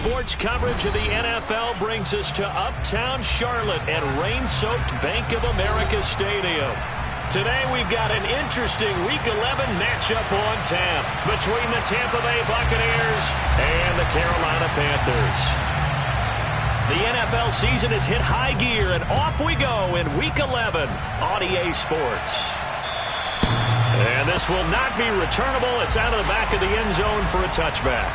Sports coverage of the NFL brings us to uptown Charlotte at rain-soaked Bank of America Stadium. Today we've got an interesting Week 11 matchup on tap between the Tampa Bay Buccaneers and the Carolina Panthers. The NFL season has hit high gear, and off we go in Week 11 on EA Sports. And this will not be returnable. It's out of the back of the end zone for a touchback.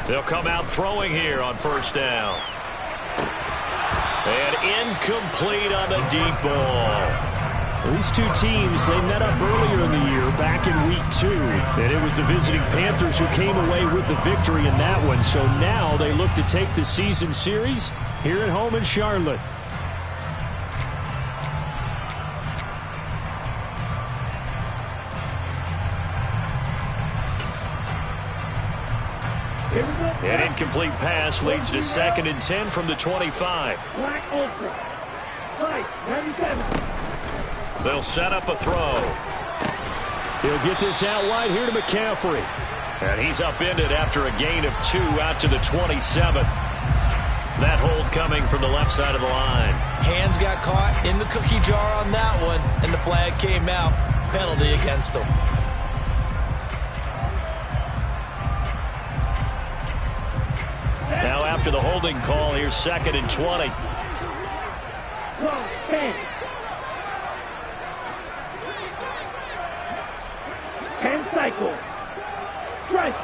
They'll come out throwing here on first down. And incomplete on the deep ball. These two teams, they met up earlier in the year, back in Week 2. And it was the visiting Panthers who came away with the victory in that one. So now they look to take the season series here at home in Charlotte. An incomplete pass leads to 2nd and 10 from the 25. They'll set up a throw. He'll get this out wide here to McCaffrey. And he's upended after a gain of 2 out to the 27. That hold coming from the left side of the line. Hands got caught in the cookie jar on that one, and the flag came out. Penalty against him. Now after the holding call, here's 2nd and 20. Hand cycle. Strike.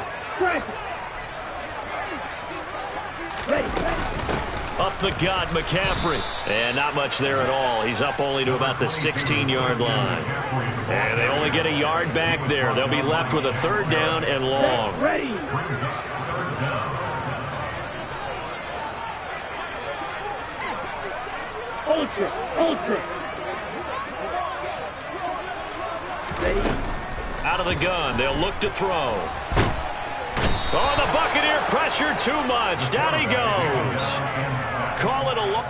Up the gut, McCaffrey. And not much there at all. He's up only to about the 16-yard line. And they only get a yard back there. They'll be left with a 3rd down and long. Ready. Ultra. Ready. Out of the gun, they'll look to throw. Oh, the Buccaneer pressure too much. Down he goes. Call it a look.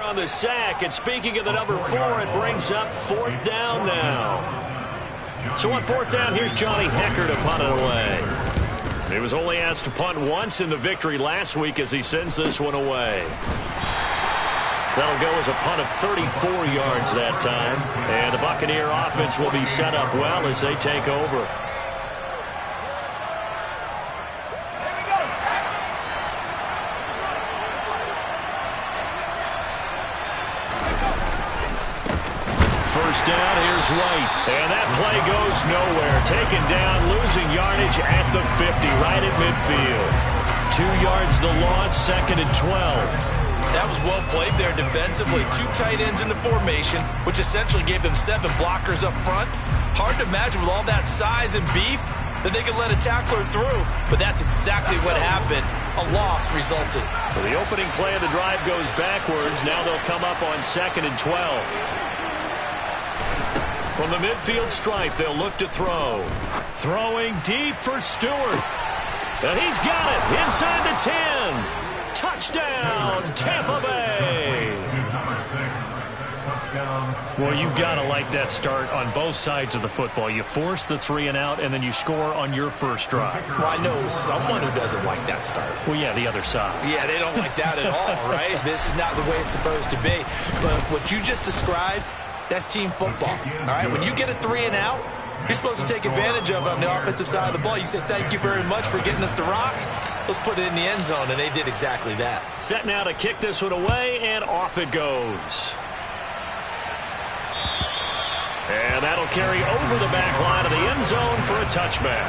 On the sack, and speaking of the number 4, it brings up 4th down now. So on 4th down, here's Johnny Hecker to punt it away. He was only asked to punt once in the victory last week as he sends this one away. That'll go as a punt of 34 yards that time. And the Buccaneer offense will be set up well as they take over. First down, here's White. And that play goes nowhere. Taken down, losing yardage at the 50, right at midfield. 2 yards the loss, 2nd and 12. That was well played there defensively. 2 tight ends in the formation, which essentially gave them 7 blockers up front. Hard to imagine with all that size and beef that they could let a tackler through. But that's exactly what happened. A loss resulted. So the opening play of the drive goes backwards. Now they'll come up on 2nd and 12. From the midfield stripe, they'll look to throw. Throwing deep for Stewart. And he's got it inside the 10. Touchdown, Tampa Bay. Well, you've got to like that start on both sides of the football. You force the 3 and out, and then you score on your first drive. Well, I know someone who doesn't like that start. Well, yeah, the other side. Yeah, they don't like that at all, right? This is not the way it's supposed to be. But what you just described, that's team football, all right? When you get a 3 and out, you're supposed to take advantage of it on the offensive side of the ball. You said, thank you very much for getting us the rock. Let's put it in the end zone, and they did exactly that. Set now to kick this one away, and off it goes. And that'll carry over the back line of the end zone for a touchback.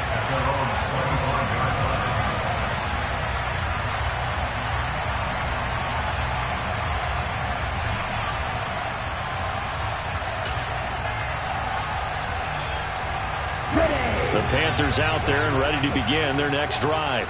The Panthers out there and ready to begin their next drive.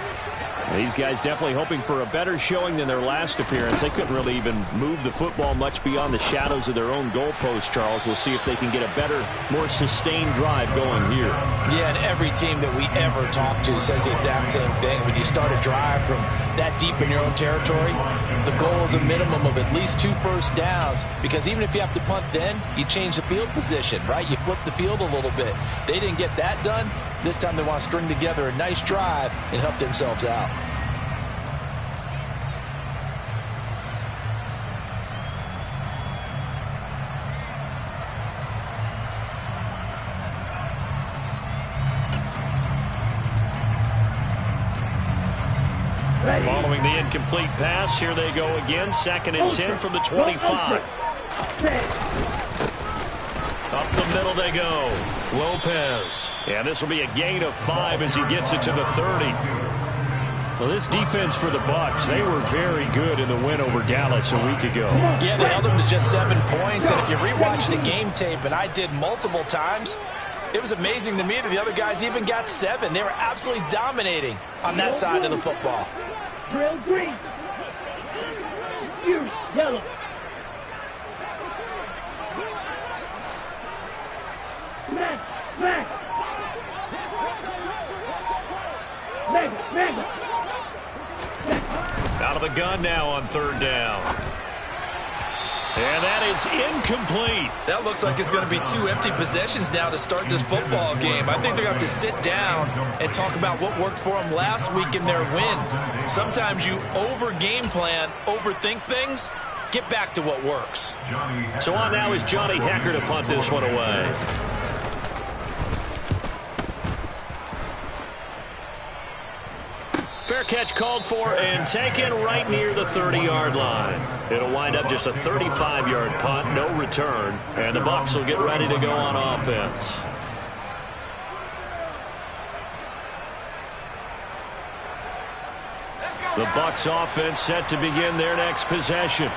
These guys definitely hoping for a better showing than their last appearance. They couldn't really even move the football much beyond the shadows of their own goalpost, Charles. We'll see if they can get a better, more sustained drive going here. Yeah, and every team that we ever talk to says the exact same thing. When you start a drive from that deep in your own territory, the goal is a minimum of at least 2 first downs, because even if you have to punt then, you change the field position, right? You flip the field a little bit. They didn't get that done. This time they want to string together a nice drive and help themselves out. Following the incomplete pass, here they go again. 2nd and 10 from the 25. Up the middle they go. Lopez. And this will be a gain of 5 as he gets it to the 30. Well, this defense for the Bucs, they were very good in the win over Dallas a week ago. Yeah, they held them to just 7 points. And if you rewatch the game tape, and I did multiple times, it was amazing to me that the other guys even got 7. They were absolutely dominating on that side of the football. Drill green. Fury yellow. Smash, smash. Mega. Out of the gun now on 3rd down. And that is incomplete. That looks like it's going to be 2 empty possessions now to start this football game. I think they're going to have to sit down and talk about what worked for them last week in their win. Sometimes you over-game plan, overthink things. Get back to what works. So on now is Johnny Hecker to punt this one away. Fair catch called for and taken right near the 30-yard line. It'll wind up just a 35-yard punt, no return, and the Bucs will get ready to go on offense. The Bucs offense set to begin their next possession.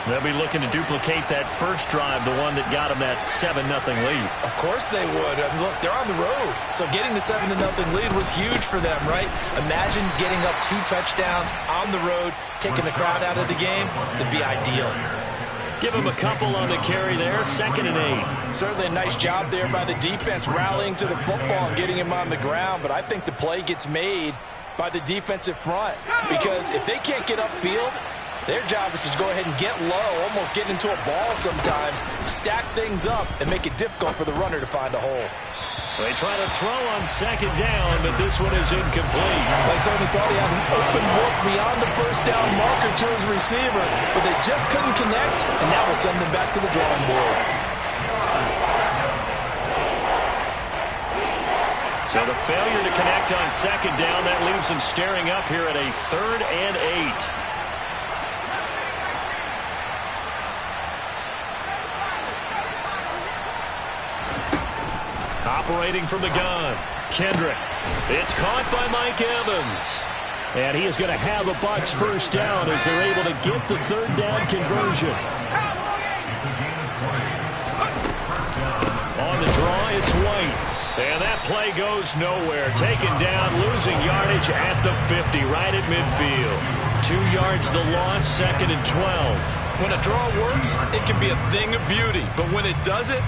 They'll be looking to duplicate that first drive, the one that got them that 7-0 lead. Of course they would. I mean, look, they're on the road. So getting the 7-0 lead was huge for them, right? Imagine getting up 2 touchdowns on the road, taking the crowd out of the game. That'd be ideal. Give him a couple on the carry there, 2nd and 8. Certainly a nice job there by the defense rallying to the football and getting him on the ground. But I think the play gets made by the defensive front, because if they can't get upfield, their job is to go ahead and get low, almost get into a ball sometimes, stack things up, and make it difficult for the runner to find a hole. They try to throw on 2nd down, but this one is incomplete. They certainly thought he had an open look beyond the first down marker to his receiver, but they just couldn't connect, and that will send them back to the drawing board. So the failure to connect on 2nd down, that leaves them staring up here at a 3rd and 8. Operating from the gun, Kendrick. It's caught by Mike Evans. And he is going to have a Bucs first down as they're able to get the 3rd down conversion. On the draw, it's White. And that play goes nowhere. Taken down, losing yardage at the 50, right at midfield. 2 yards the loss, 2nd and 12. When a draw works, it can be a thing of beauty. But when it doesn't,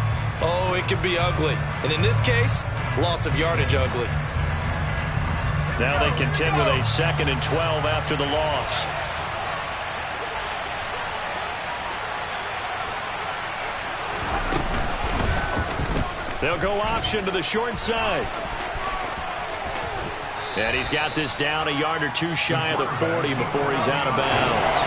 oh, it can be ugly. And in this case, loss of yardage ugly. Now they contend with a 2nd and 12 after the loss. They'll go option to the short side. And he's got this down a yard or 2 shy of the 40 before he's out of bounds.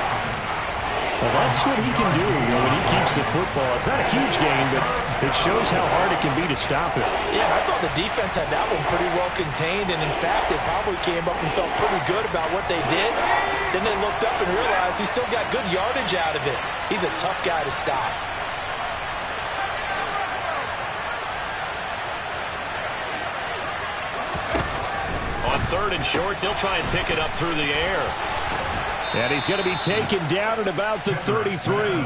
Well, that's what he can do when he keeps the football. It's not a huge gain, but it shows how hard it can be to stop it. Yeah, I thought the defense had that one pretty well contained, and in fact, they probably came up and felt pretty good about what they did. Then they looked up and realized he still got good yardage out of it. He's a tough guy to stop. On 3rd and short, they'll try and pick it up through the air. And he's going to be taken down at about the 33.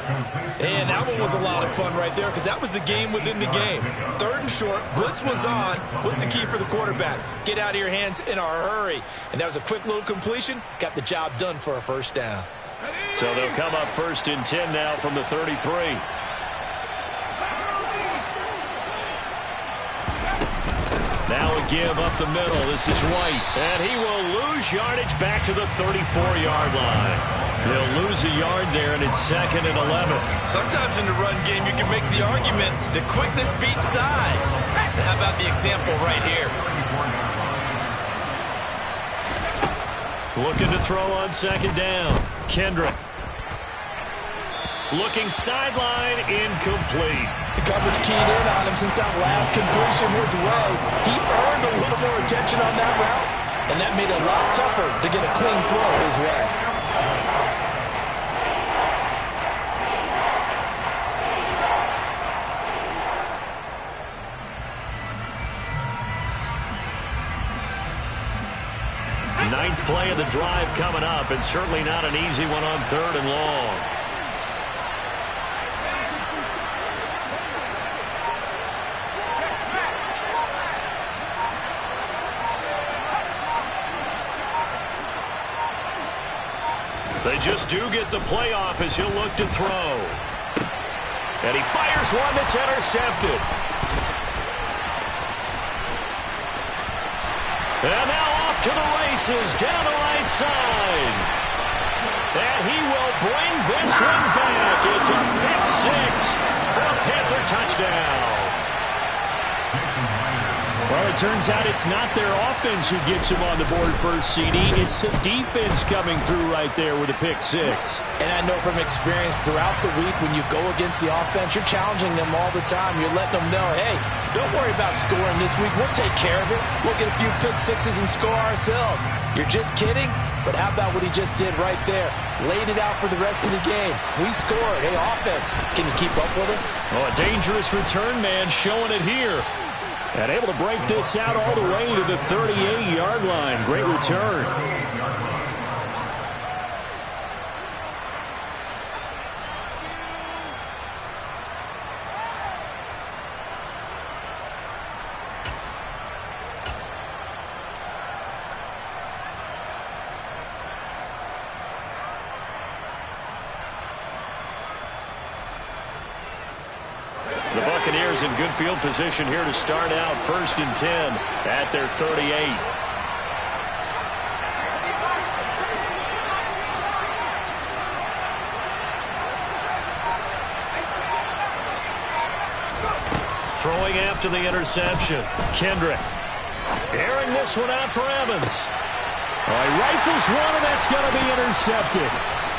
And that one was a lot of fun right there because that was the game within the game. 3rd and short, blitz was on. What's the key for the quarterback? Get out of your hands in a hurry. And that was a quick little completion. Got the job done for a first down. So they'll come up 1st and 10 now from the 33. Now a give up the middle. This is White. And he will lose yardage back to the 34-yard line. They'll lose a yard there, and it's 2nd and 11. Sometimes in the run game, you can make the argument that quickness beats size. And how about the example right here? Looking to throw on 2nd down. Kendrick. Looking sideline, incomplete. The coverage keyed in on him since that last completion his way. He earned a little more attention on that route, and that made it a lot tougher to get a clean throw his way. Ninth play of the drive coming up, and certainly not an easy one on 3rd and long. They just do get the playoff as he'll look to throw. And he fires one that's intercepted. And now off to the races down the right side. And he will bring this one back. It's a pick 6 for a Panther touchdown. Well, it turns out it's not their offense who gets him on the board first, CD. It's the defense coming through right there with a pick 6. And I know from experience throughout the week when you go against the offense, you're challenging them all the time. You're letting them know, hey, don't worry about scoring this week. We'll take care of it. We'll get a few pick 6s and score ourselves. You're just kidding? But how about what he just did right there? Laid it out for the rest of the game. We scored. Hey, offense, can you keep up with us? Oh, a dangerous return man showing it here. And able to break this out all the way to the 38-yard line. Great return. The Buccaneers in good field position here to start out 1st and 10 at their 38. Throwing after the interception. Kendrick. Airing this one out for Evans. He rifles one, and that's going to be intercepted.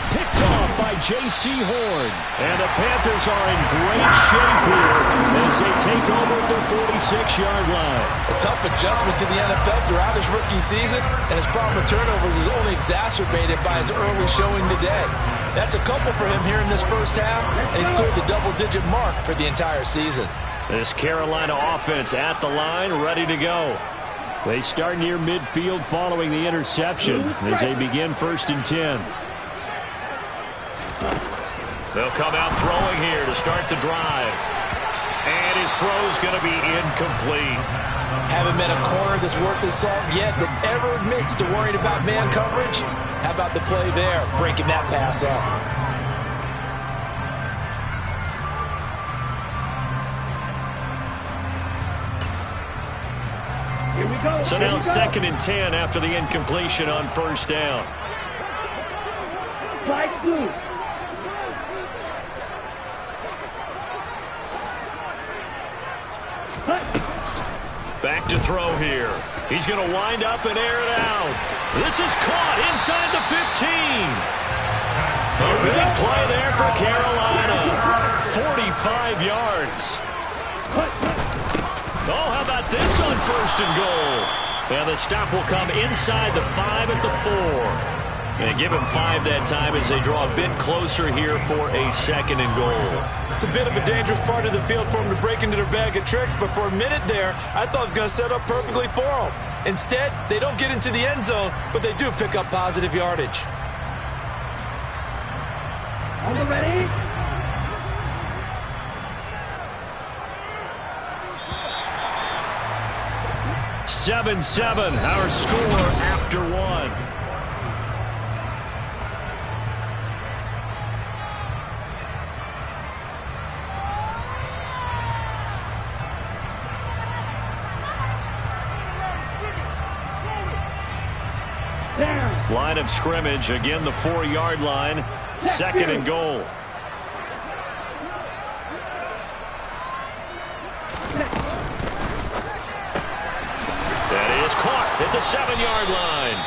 Picked off by J.C. Horn. And the Panthers are in great shape here as they take over at their 46-yard line. A tough adjustment to the NFL throughout his rookie season, and his problem with turnovers is only exacerbated by his early showing today. That's a couple for him here in this first half, and he's cleared the double-digit mark for the entire season. This Carolina offense at the line, ready to go. They start near midfield following the interception as they begin 1st and 10. They'll come out throwing here to start the drive. And his throw's going to be incomplete. Haven't met a corner that's worth his salt yet that ever admits to worrying about man coverage. How about the play there, breaking that pass up? Here we go. So now 2nd and 10 after the incompletion on 1st down. Spike loose. Back to throw here. He's going to wind up and air it out. This is caught inside the 15. A big play there for Carolina. 45 yards. Oh, how about this on 1st and goal? And the stop will come inside the 5 at the 4. And give him 5 that time as they draw a bit closer here for a 2nd and goal. It's a bit of a dangerous part of the field for him to break into their bag of tricks, but for a minute there, I thought it was going to set up perfectly for him. Instead, they don't get into the end zone, but they do pick up positive yardage. Are you ready? 7-7, our score after one. Line of scrimmage, again the 4-yard line, 2nd and goal. That is caught at the 7-yard line.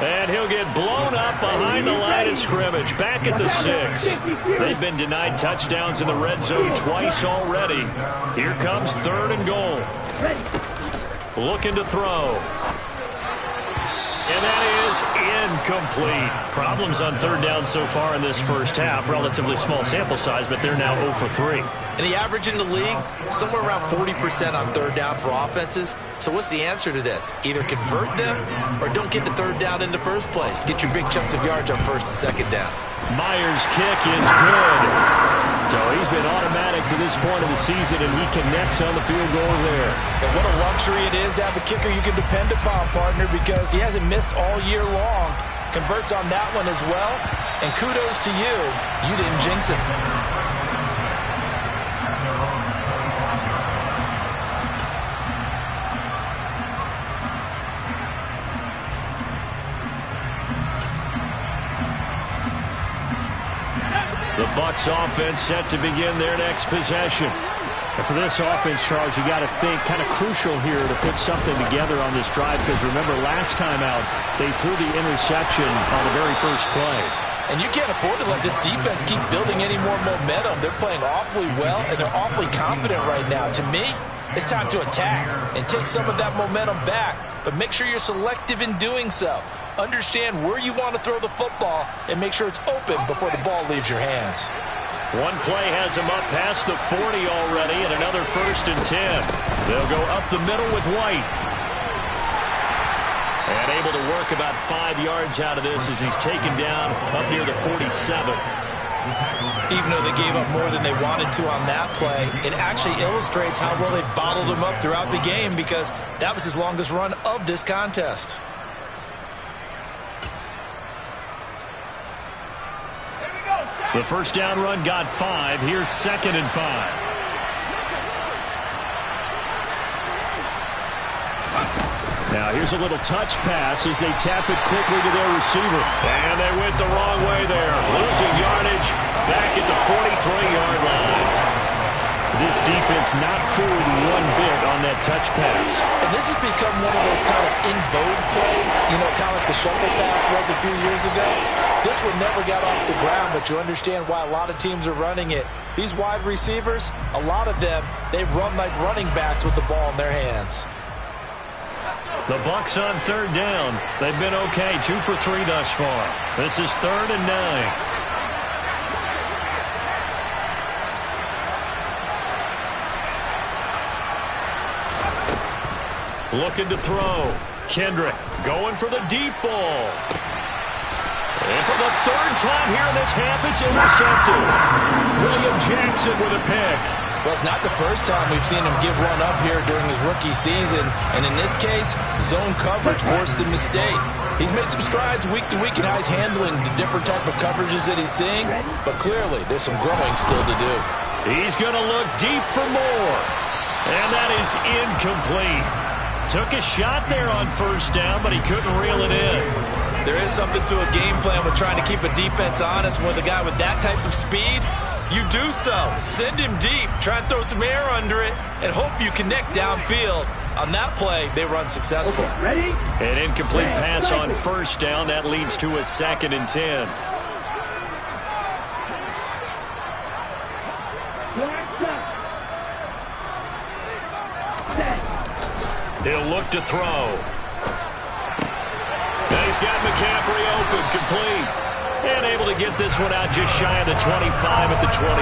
And he'll get blown up behind the line of scrimmage, back at the 6. They've been denied touchdowns in the red zone twice already. Here comes 3rd and goal. Looking to throw. And that is incomplete. Problems on 3rd down so far in this first half. Relatively small sample size, but they're now 0 for 3. And the average in the league, somewhere around 40% on 3rd down for offenses. So what's the answer to this? Either convert them or don't get the 3rd down in the first place. Get your big chunks of yards on 1st and 2nd down. Myers' kick is good. So he's been automatic to this point of the season, and he connects on the field goal there. And what a luxury it is to have a kicker you can depend upon, partner, because he hasn't missed all year long. Converts on that one as well. And kudos to you. You didn't jinx him. The Bucs offense set to begin their next possession. And for this offense, Charles, you got to think kind of crucial here to put something together on this drive, because remember last time out they threw the interception on the very first play. And you can't afford to let this defense keep building any more momentum. They're playing awfully well, and they're awfully confident right now. To me, it's time to attack and take some of that momentum back, but make sure you're selective in doing so. Understand where you want to throw the football and make sure it's open before the ball leaves your hands. One play has him up past the 40 already, and another 1st and 10. They'll go up the middle with White. And able to work about 5 yards out of this as he's taken down up near the 47. Even though they gave up more than they wanted to on that play, it actually illustrates how well they bottled him up throughout the game, because that was his longest run of this contest. The first down run got 5. Here's 2nd and 5. Now here's a little touch pass as they tap it quickly to their receiver. And they went the wrong way there. Losing yardage back at the 43-yard line. This defense not fooled one bit on that touch pass. And this has become one of those kind of in vogue plays, you know, kind of like the shuffle pass was a few years ago. This one never got off the ground, but you understand why a lot of teams are running it. These wide receivers, a lot of them, they run like running backs with the ball in their hands. The Bucs on 3rd down. They've been okay, 2 for 3 thus far. This is 3rd and 9. Looking to throw. Kendrick going for the deep ball. And for the 3rd time here in this half, it's intercepted. William Jackson with a pick. Well, it's not the first time we've seen him give one up here during his rookie season. And in this case, zone coverage forced the mistake. He's made some strides week to week in how he's handling the different type of coverages that he's seeing. But clearly, there's some growing still to do. He's going to look deep for more. And that is incomplete. Took a shot there on 1st down, but he couldn't reel it in. There is something to a game plan with trying to keep a defense honest. With a guy with that type of speed, you do so. Send him deep, try and throw some air under it, and hope you connect downfield. On that play, they run successful. Ready? An incomplete pass on 1st down. That leads to a 2nd and 10. He'll look to throw. And he's got McCaffrey open, complete. And able to get this one out just shy of the 25 at the 24.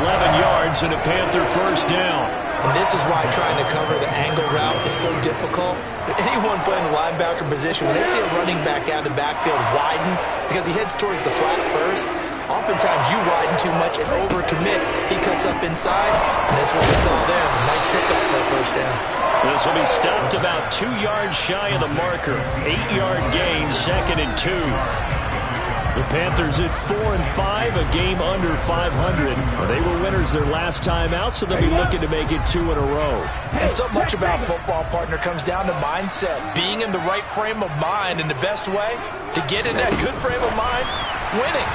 11 yards and a Panther 1st down. And this is why trying to cover the angle route is so difficult. Anyone playing the linebacker position, when they see a running back out of the backfield widen because he heads towards the flat first, oftentimes you widen too much and overcommit. He cuts up inside, and that's what we saw there. A nice pickup for a first down. This will be stopped about 2 yards shy of the marker. 8-yard gain, 2nd and 2. The Panthers at 4-5, a game under 500. They were winners their last time out, so they'll be looking to make it 2 in a row. And so much about football, partner, comes down to mindset. Being in the right frame of mind, and the best way to get in that good frame of mind, winning.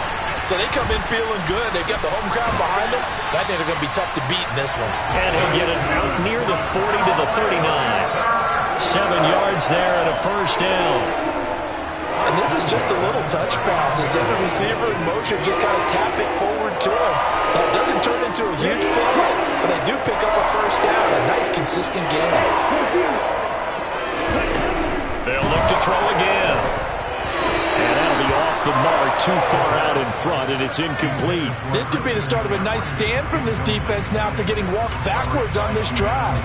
So they come in feeling good. They've got the home crowd behind them. I think they're going to be tough to beat in this one. And he'll get it out near the 40 to the 39. 7 yards there and a first down. And this is just a little touch pass. They send the receiver in motion, just kind of tap it forward to him. Now, it doesn't turn into a huge play, but they do pick up a first down. A nice, consistent game. They'll look to throw again. And that'll be off the mark, too far out in front, and it's incomplete. This could be the start of a nice stand from this defense now after getting walked backwards on this drive.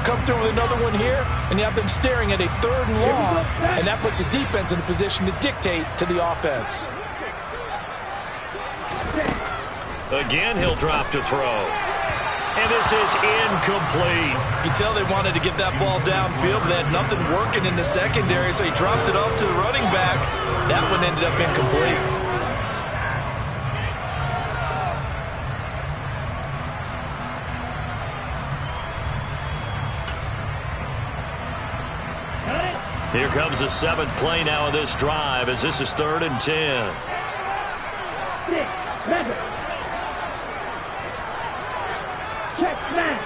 Come through with another one here, and you have them staring at a 3rd and long, and that puts the defense in a position to dictate to the offense. Again, he'll drop to throw. And this is incomplete. You can tell they wanted to get that ball downfield, but they had nothing working in the secondary, so he dropped it off to the running back. That one ended up incomplete. Here comes the 7th play now of this drive as this is 3rd and 10. 6, 7. Check back.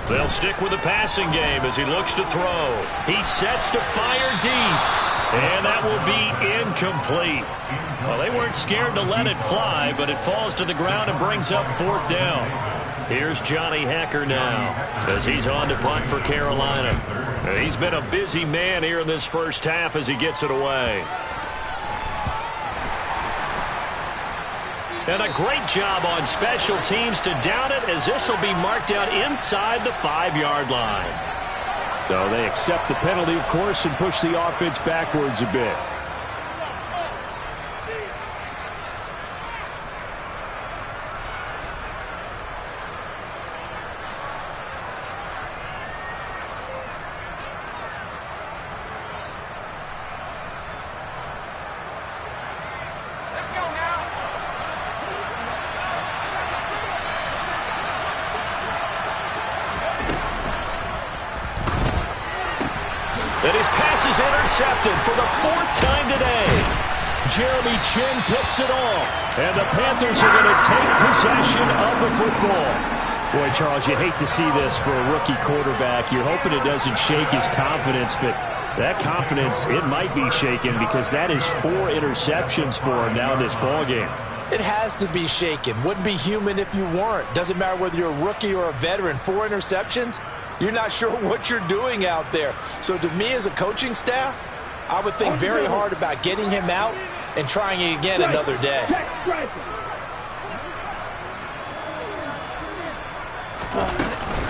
They'll stick with the passing game as he looks to throw. He sets to fire deep. And that will be incomplete. Well, they weren't scared to let it fly, but it falls to the ground and brings up 4th down. Here's Johnny Hacker now as he's on to punt for Carolina. He's been a busy man here in this first half as he gets it away. And a great job on special teams to down it as this will be marked out inside the 5-yard line. So they accept the penalty, of course, and push the offense backwards a bit. And his pass is intercepted for the 4th time today. Jeremy Chin picks it off. And the Panthers are going to take possession of the football. Boy, Charles, you hate to see this for a rookie quarterback. You're hoping it doesn't shake his confidence, but that confidence, it might be shaken because that is 4 interceptions for him now in this ballgame. It has to be shaken. Wouldn't be human if you weren't. Doesn't matter whether you're a rookie or a veteran. 4 interceptions? You're not sure what you're doing out there. So to me as a coaching staff, I would think very hard about getting him out and trying it again another day.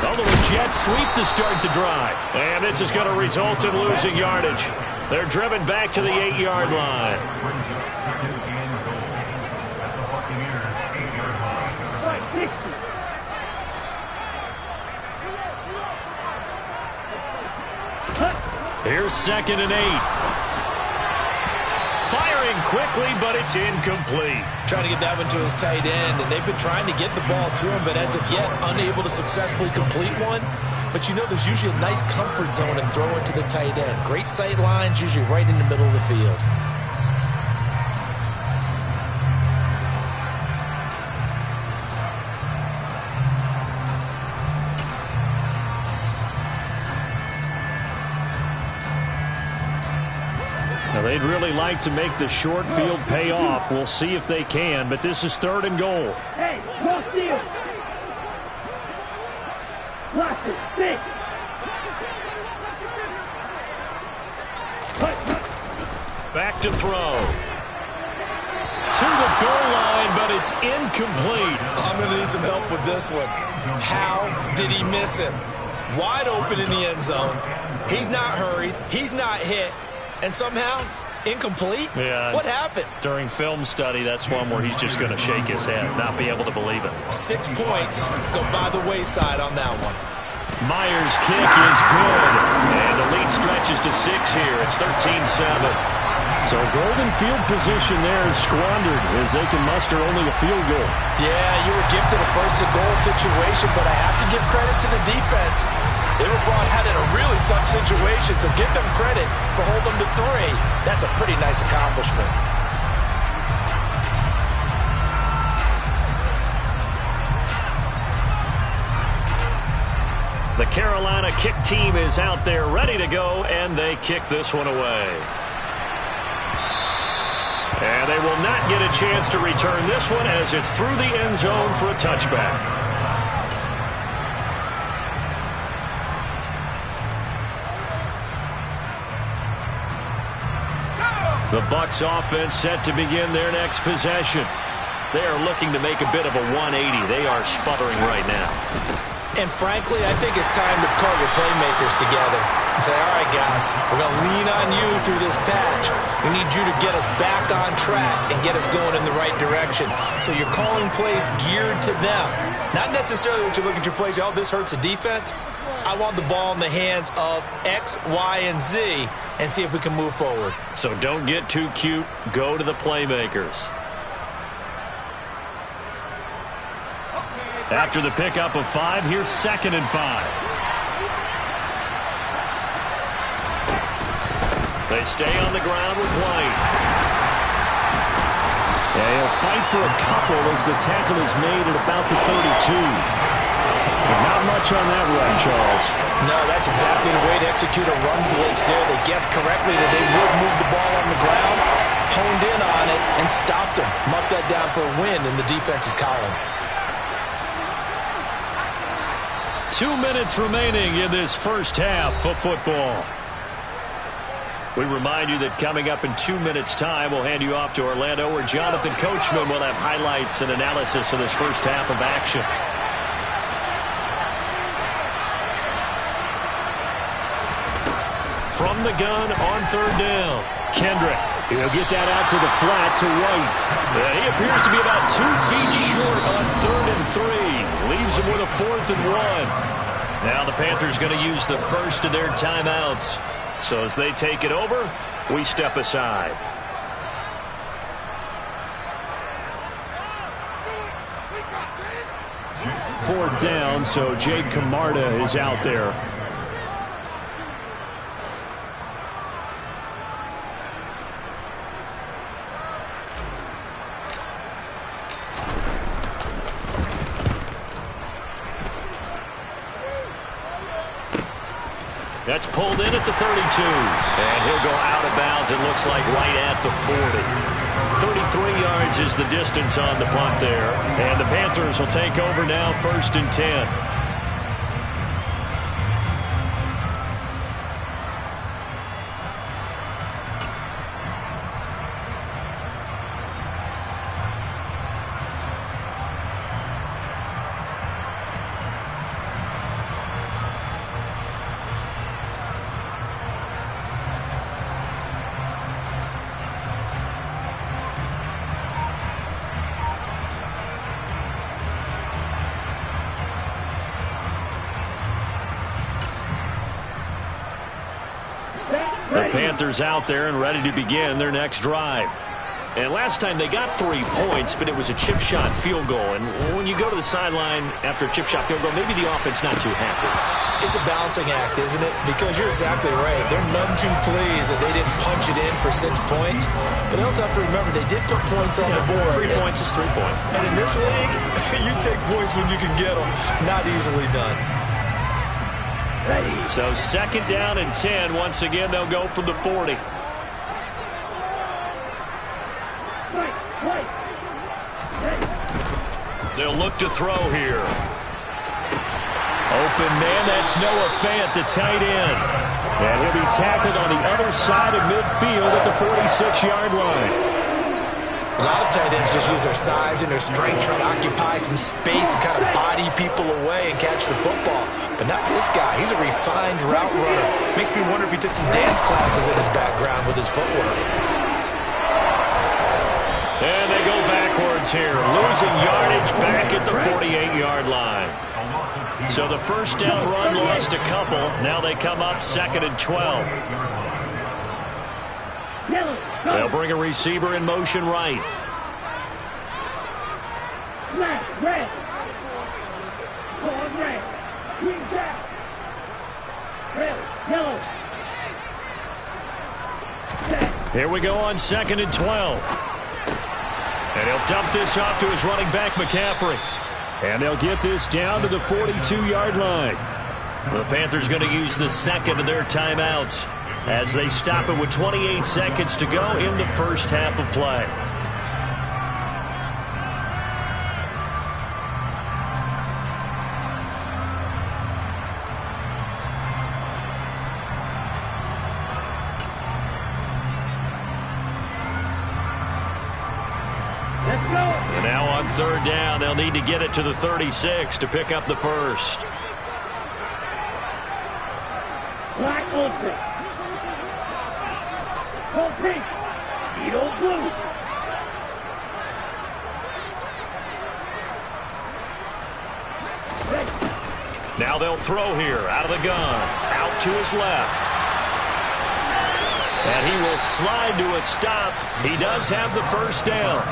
A little jet sweep to start the drive. And this is going to result in losing yardage. They're driven back to the 8-yard line. Here's 2nd and 8. Firing quickly, but it's incomplete. Trying to get that one to his tight end, and they've been trying to get the ball to him, but as of yet, unable to successfully complete one. But you know there's usually a nice comfort zone in throwing to the tight end. Great sight lines, usually right in the middle of the field. Now, they'd really like to make the short field pay off. We'll see if they can, but this is 3rd and goal. Hey, cross field. Block it, stick. Back to throw. to the goal line, but it's incomplete. I'm going to need some help with this one. How did he miss him? Wide open in the end zone. He's not hurried. He's not hit. And somehow, incomplete? Yeah. What happened? During film study, that's one where he's just going to shake his head, not be able to believe it. 6 points go by the wayside on that one. Myers' kick is good. And the lead stretches to 6 here. It's 13-7. So golden field position there is squandered as they can muster only a field goal. Yeah, you were gifted a first-and-goal situation, but I have to give credit to the defense. They were brought out in a really tough situation, so give them credit for holding them to 3. That's a pretty nice accomplishment. The Carolina kick team is out there ready to go, and they kick this one away. And they will not get a chance to return this one as it's through the end zone for a touchback. The Bucs offense set to begin their next possession. They are looking to make a bit of a 180. They are sputtering right now. And frankly, I think it's time to call your playmakers together and say, all right, guys, we're going to lean on you through this patch. We need you to get us back on track and get us going in the right direction. So you're calling plays geared to them. Not necessarily what you look at your plays, oh, this hurts the defense. I want the ball in the hands of X, Y, and Z and see if we can move forward. So don't get too cute. Go to the playmakers. After the pickup of 5, here's 2nd and 5. They stay on the ground with White. Yeah, he'll fight for a couple as the tackle is made at about the 32. But not much on that run, Charles. No, that's exactly the way to execute a run blitz there. They guessed correctly that they would move the ball on the ground, honed in on it, and stopped them. Marked that down for a win in the defense's column. 2 minutes remaining in this first half of football. We remind you that coming up in 2 minutes' time, we'll hand you off to Orlando, where Jonathan Coachman will have highlights and analysis of this first half of action. From the gun on 3rd down, Kendrick. He'll get that out to the flat to White. He appears to be about 2 feet short on 3rd and 3. Leaves him with a 4th and 1. Now the Panthers going to use the first of their timeouts. So as they take it over, we step aside. Fourth down, so Jake Camarda is out there. That's pulled in at the 32. And he'll go out of bounds, it looks like right at the 40. 33 yards is the distance on the punt there. And the Panthers will take over now, 1st and 10. The Panthers out there and ready to begin their next drive. And last time they got 3 points, but it was a chip shot field goal. And when you go to the sideline after a chip shot field goal, maybe the offense not too happy. It's a balancing act, isn't it? Because you're exactly right. They're none too pleased that they didn't punch it in for 6 points. But they also have to remember they did put points on the board. 3 points is 3 points. And in this league, you take points when you can get them. Not easily done. So 2nd down and 10. Once again, they'll go from the 40. They'll look to throw here. Open man, that's Noah Fant, the tight end. And he'll be tackled on the other side of midfield at the 46-yard line. A lot of tight ends just use their size and their strength, try to occupy some space and kind of body people away and catch the football. But not this guy. He's a refined route runner. Makes me wonder if he took some dance classes in his background with his footwork. And they go backwards here, losing yardage back at the 48-yard line. So the first down run lost a couple. Now they come up 2nd and 12. They'll bring a receiver in motion right. Smash, red. Forward red. Green jack. Red, yellow. Set. Here we go on 2nd and 12. And he'll dump this off to his running back, McCaffrey. And they'll get this down to the 42-yard line. The Panthers going to use the second of their timeouts as they stop it with 28 seconds to go in the first half of play. Let's go. And now on 3rd down, they'll need to get it to the 36 to pick up the first. Black ultra. Go pink. Eagle blue. Red. Now they'll throw here out of the gun. Out to his left. And he will slide to a stop. He does have the first down.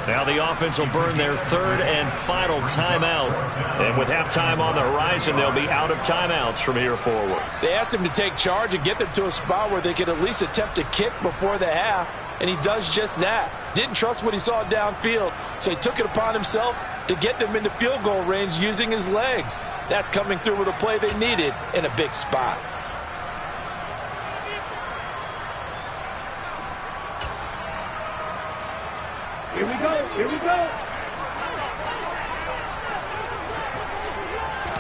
Now the offense will burn their 3rd and final timeout. And with halftime on the horizon, they'll be out of timeouts from here forward. They asked him to take charge and get them to a spot where they could at least attempt a kick before the half, and he does just that. Didn't trust what he saw downfield, so he took it upon himself to get them into field goal range using his legs. That's coming through with a play they needed in a big spot. Here we go. Here we go.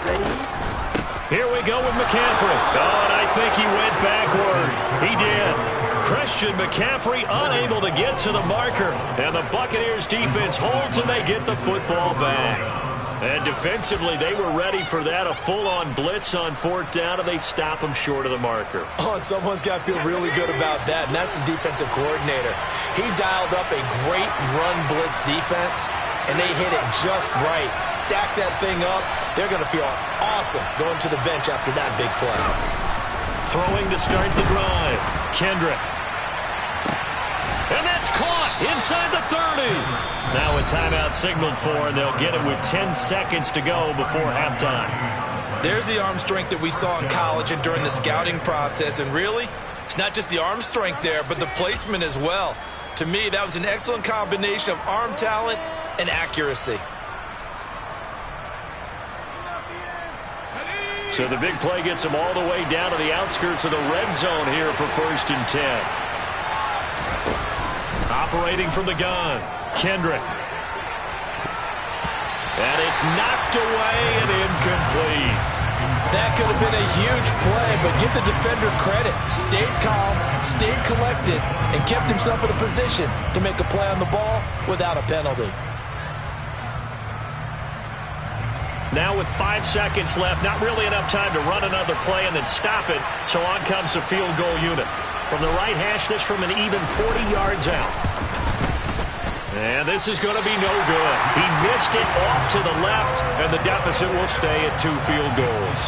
Ready? Here we go with McCaffrey. Oh, and I think he went backward. He did. Christian McCaffrey unable to get to the marker. And the Buccaneers defense holds and they get the football back. And defensively, they were ready for that, a full-on blitz on 4th down, and they stop him short of the marker. Oh, and someone's got to feel really good about that, and that's the defensive coordinator. He dialed up a great run blitz defense, and they hit it just right. Stack that thing up. They're going to feel awesome going to the bench after that big play. Throwing to start the drive. Kendrick. And that's caught inside the 30. Now a timeout signaled for, and they'll get it with 10 seconds to go before halftime. There's the arm strength that we saw in college and during the scouting process. And really, it's not just the arm strength there, but the placement as well. To me, that was an excellent combination of arm talent and accuracy. So the big play gets them all the way down to the outskirts of the red zone here for 1st and 10. Operating from the gun, Kendrick. And it's knocked away and incomplete. That could have been a huge play, but give the defender credit. Stayed calm, stayed collected, and kept himself in a position to make a play on the ball without a penalty. Now with 5 seconds left, not really enough time to run another play and then stop it. So on comes the field goal unit. From the right hash, this from an even 40 yards out. And this is going to be no good. He missed it off to the left, and the deficit will stay at 2 field goals.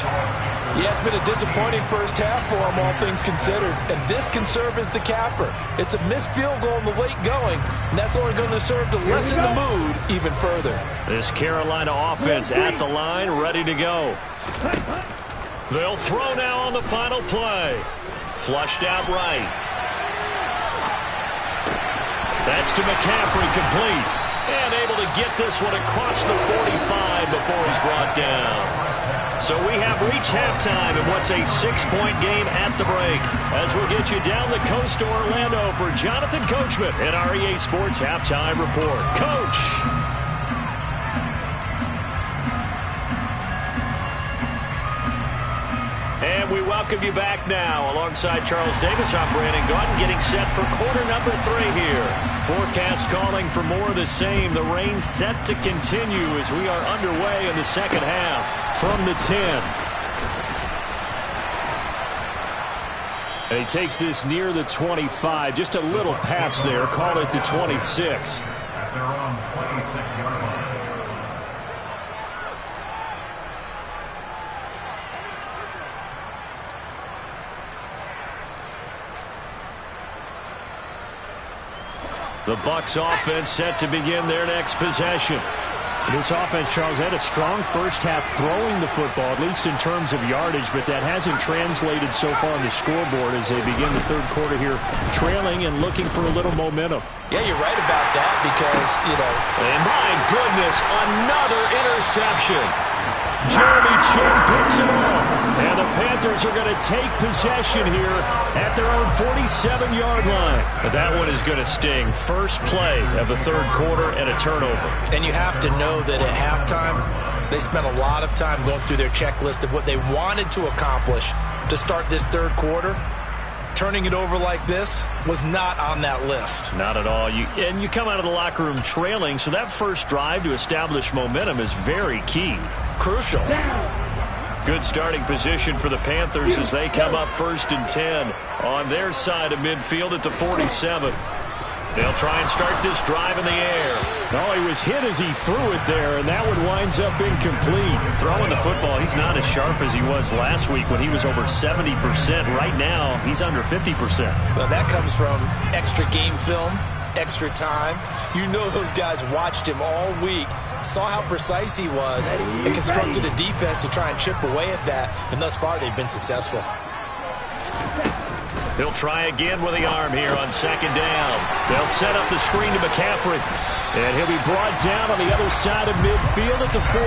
Yeah, it's been a disappointing first half for him, all things considered. And this can serve as the capper. It's a missed field goal in the late going, and that's only going to serve to lessen the mood even further. This Carolina offense at the line, ready to go. They'll throw now on the final play. Flushed out right. That's to McCaffrey, complete. And able to get this one across the 45 before he's brought down. So we have reached halftime in what's a 6-point game at the break. As we'll get you down the coast to Orlando for Jonathan Coachman and our EA Sports Halftime Report. Coach. And we welcome you back now. Alongside Charles Davis, I'm Brandon Gaudin, getting set for quarter number 3 here. Forecast calling for more of the same. The rain set to continue as we are underway in the second half. From the 10. And he takes this near the 25. Just a little pass there. Call it the 26. At their own 26-yard line. The Bucs offense set to begin their next possession. This offense, Charles, had a strong first half throwing the football, at least in terms of yardage, but that hasn't translated so far on the scoreboard as they begin the third quarter here, trailing and looking for a little momentum. Yeah, you're right about that because, And my goodness, another interception. Jeremy Chin picks it off. And the Panthers are going to take possession here at their own 47-yard line. But that one is going to sting. First play of the third quarter and a turnover. And you have to know that at halftime, they spent a lot of time going through their checklist of what they wanted to accomplish to start this third quarter. Turning it over like this was not on that list. Not at all. And you come out of the locker room trailing, so that first drive to establish momentum is very key. Crucial. Good starting position for the Panthers as they come up 1st and 10 on their side of midfield at the 47. They'll try and start this drive in the air. Oh, he was hit as he threw it there, and that one winds up incomplete. Throwing the football, he's not as sharp as he was last week when he was over 70%. Right now, he's under 50%. Well, that comes from extra game film, extra time. You know those guys watched him all week, saw how precise he was, and constructed a defense to try and chip away at that, and thus far they've been successful. He'll try again with the arm here on second down. They'll set up the screen to McCaffrey. And he'll be brought down on the other side of midfield at the 43.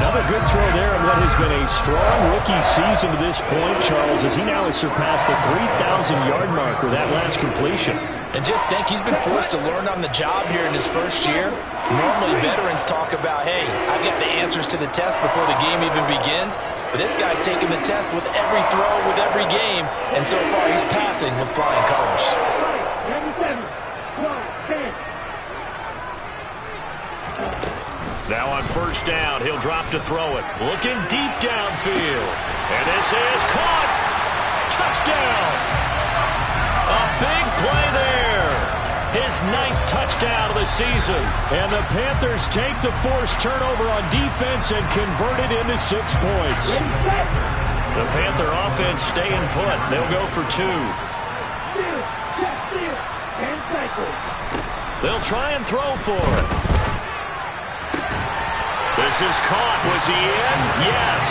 Another good throw there in what has been a strong rookie season to this point, Charles, as he now has surpassed the 3,000-yard mark with that last completion. And just think, he's been forced to learn on the job here in his first year. Normally, veterans talk about, hey, I've got the answers to the test before the game even begins. But this guy's taking the test with every throw, with every game. And so far, he's passing with flying colors. Now on first down, he'll drop to throw it. Looking deep downfield. And this is caught. Touchdown. A big play there. His 9th touchdown of the season. And the Panthers take the forced turnover on defense and convert it into 6 points. The Panther offense staying put. They'll go for 2. They'll try and throw for it. This is caught. Was he in? Yes.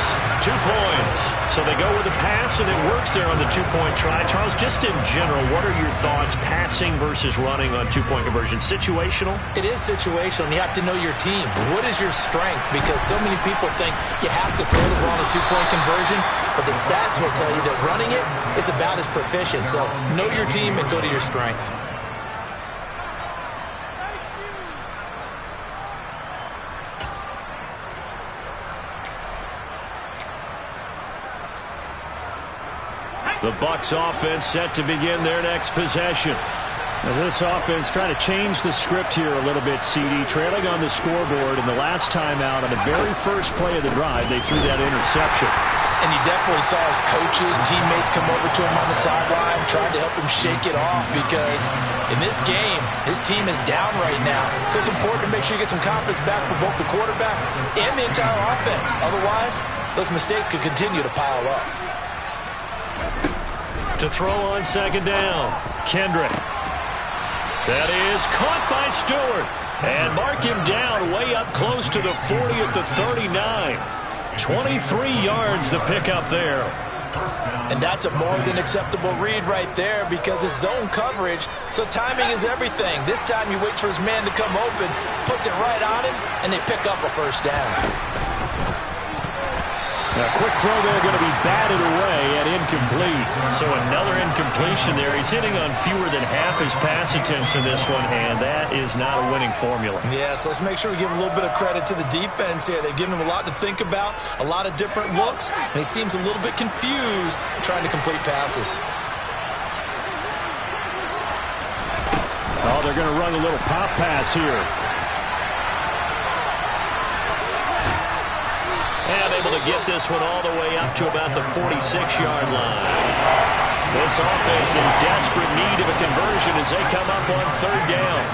2 points. So they go with the pass, and it works there on the 2-point try. Charles, just in general, what are your thoughts passing versus running on 2-point conversion? Situational? It is situational, and you have to know your team. What is your strength? Because so many people think you have to throw the ball on a 2-point conversion, but the stats will tell you that running it is about as proficient. So know your team and go to your strength. The Bucs offense set to begin their next possession. Now this offense trying to change the script here a little bit, CD. Trailing on the scoreboard, and the last time out on the very first play of the drive, they threw that interception. And you definitely saw his coaches, teammates come over to him on the sideline, tried to help him shake it off because in this game, his team is down right now. So it's important to make sure you get some confidence back for both the quarterback and the entire offense. Otherwise, those mistakes could continue to pile up. To throw on second down, Kendrick. That is caught by Stewart. And mark him down way up close to the 40 at the 39. 23 yards the pickup there. And that's a more than acceptable read right there because it's zone coverage, so timing is everything. This time he waits for his man to come open, puts it right on him, and they pick up a first down. Now, quick throw there, going to be batted away and incomplete. So another incompletion there. He's hitting on fewer than half his pass attempts in this one, and that is not a winning formula. Yeah, so let's make sure we give a little bit of credit to the defense here. They've given him a lot to think about, a lot of different looks, and he seems a little bit confused trying to complete passes. Oh, they're going to run a little pop pass here. And able to get this one all the way up to about the 46-yard line. This offense in desperate need of a conversion as they come up on third down.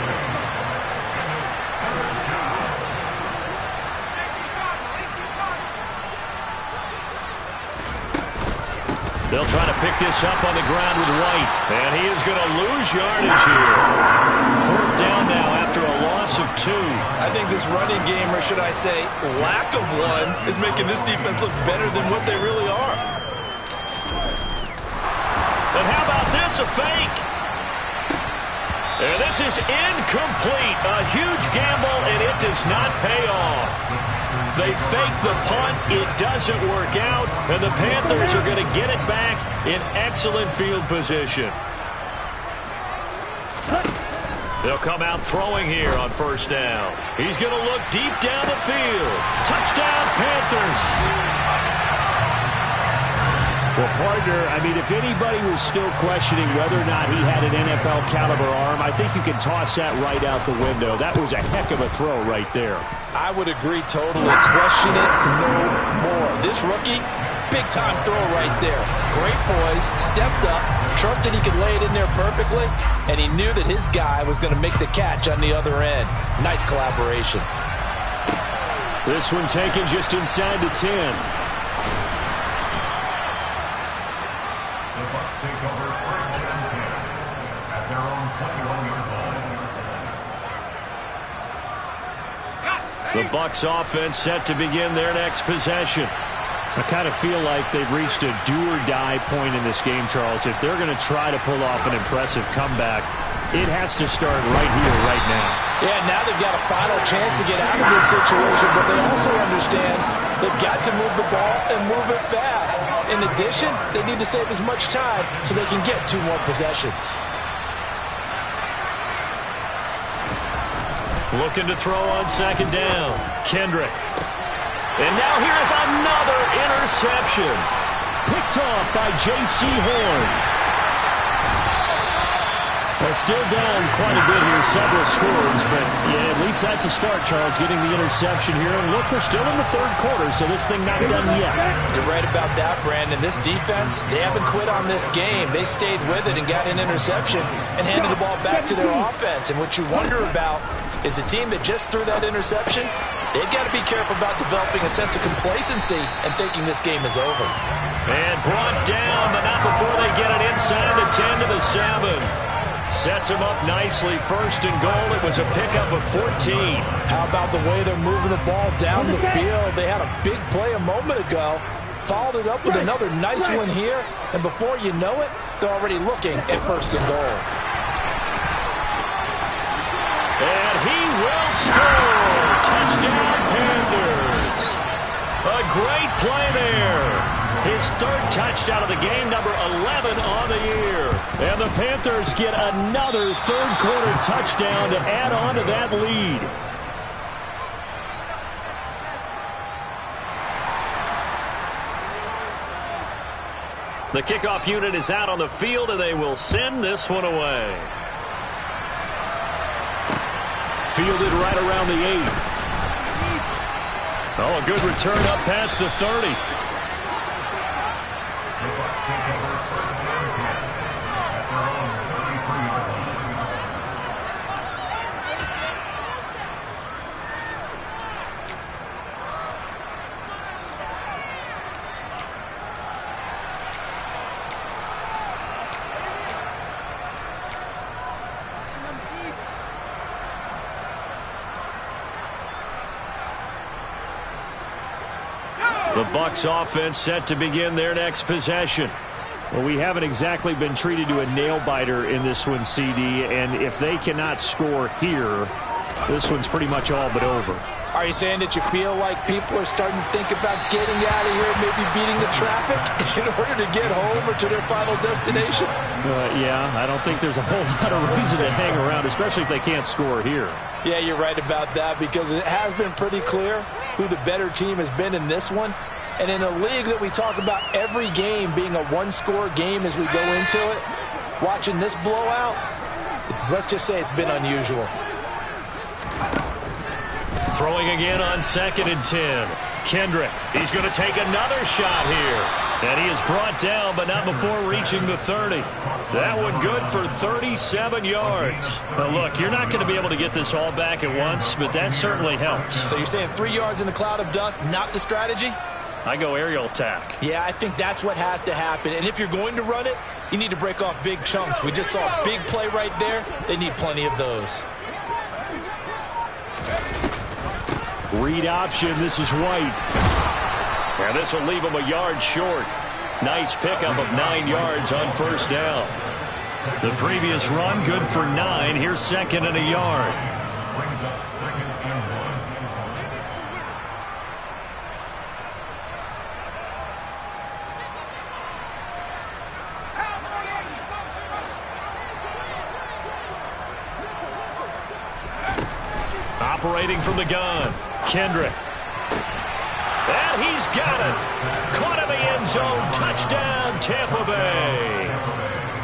They'll try to pick this up on the ground with White. And he is going to lose yardage here. Fourth down now after a loss of 2. I think this running game, or should I say lack of one, is making this defense look better than what they really are. And how about this, a fake? And this is incomplete. A huge gamble, and it does not pay off. They fake the punt. It doesn't work out, and the Panthers are going to get it back in excellent field position. They'll come out throwing here on first down. He's going to look deep down the field. Touchdown, Panthers. Well, partner, I mean, if anybody was still questioning whether or not he had an NFL caliber arm, I think you can toss that right out the window. That was a heck of a throw right there. I would agree totally. Question it no more. This rookie, big-time throw right there. Great poise, stepped up, trusted he could lay it in there perfectly, and he knew that his guy was going to make the catch on the other end. Nice collaboration. This one taken just inside the 10. Take over first and 10 at their own 21-yard line. The Bucs offense set to begin their next possession. I kind of feel like they've reached a do-or-die point in this game, Charles. If they're going to try to pull off an impressive comeback, it has to start right here, right now. Yeah, now they've got a final chance to get out of this situation, but they also understand they've got to move the ball and move it fast. In addition, they need to save as much time so they can get 2 more possessions. Looking to throw on second down. Kendrick. And now here is another interception. Picked off by J.C. Horn. Well, still down quite a bit here, several scores, but yeah, at least that's a start, Charles, getting the interception here. And look, we're still in the third quarter, so this thing not done yet. You're right about that, Brandon. This defense, they haven't quit on this game. They stayed with it and got an interception and handed the ball back to their offense. And what you wonder about is a team that just threw that interception, they've got to be careful about developing a sense of complacency and thinking this game is over. And brought down, but not before they get it inside the 10 to the 7. Sets him up nicely. First and goal. It was a pickup of 14. How about the way they're moving the ball down the field? They had a big play a moment ago. Followed it up with another nice one here. And before you know it, they're already looking at first and goal. And he will score. Touchdown, Panthers. A great play there. His third touchdown of the game, number 11 on the year. And the Panthers get another third-quarter touchdown to add on to that lead. The kickoff unit is out on the field, and they will send this one away. Fielded right around the 8. Oh, a good return up past the 30. The Bucs offense set to begin their next possession. Well, we haven't exactly been treated to a nail-biter in this one, CD, and if they cannot score here, this one's pretty much all but over. Are you saying that you feel like people are starting to think about getting out of here, maybe beating the traffic in order to get home or to their final destination? Yeah, I don't think there's a whole lot of reason to hang around, especially if they can't score here. Yeah, you're right about that, because it has been pretty clear who the better team has been in this one. And in a league that we talk about every game being a one-score game as we go into it, watching this blowout, Let's just say it's been unusual. Throwing again on 2nd and 10. Kendrick, he's going to take another shot here. And he is brought down, but not before reaching the 30. That one good for 37 yards. Now, look, you're not going to be able to get this all back at once, but that certainly helps. So you're saying 3 yards in the cloud of dust, not the strategy? I go aerial attack. Yeah, I think that's what has to happen. And if you're going to run it, you need to break off big chunks. We just saw a big play right there. They need plenty of those. Read option. This is White. And this will leave him a yard short. Nice pickup of 9 yards on 1st down. The previous run, good for 9. Here's 2nd and a yard. Brings up 2nd and 1. Operating from the gun. Kendrick. And he's got it. Caught in the end zone. Touchdown, Tampa Bay.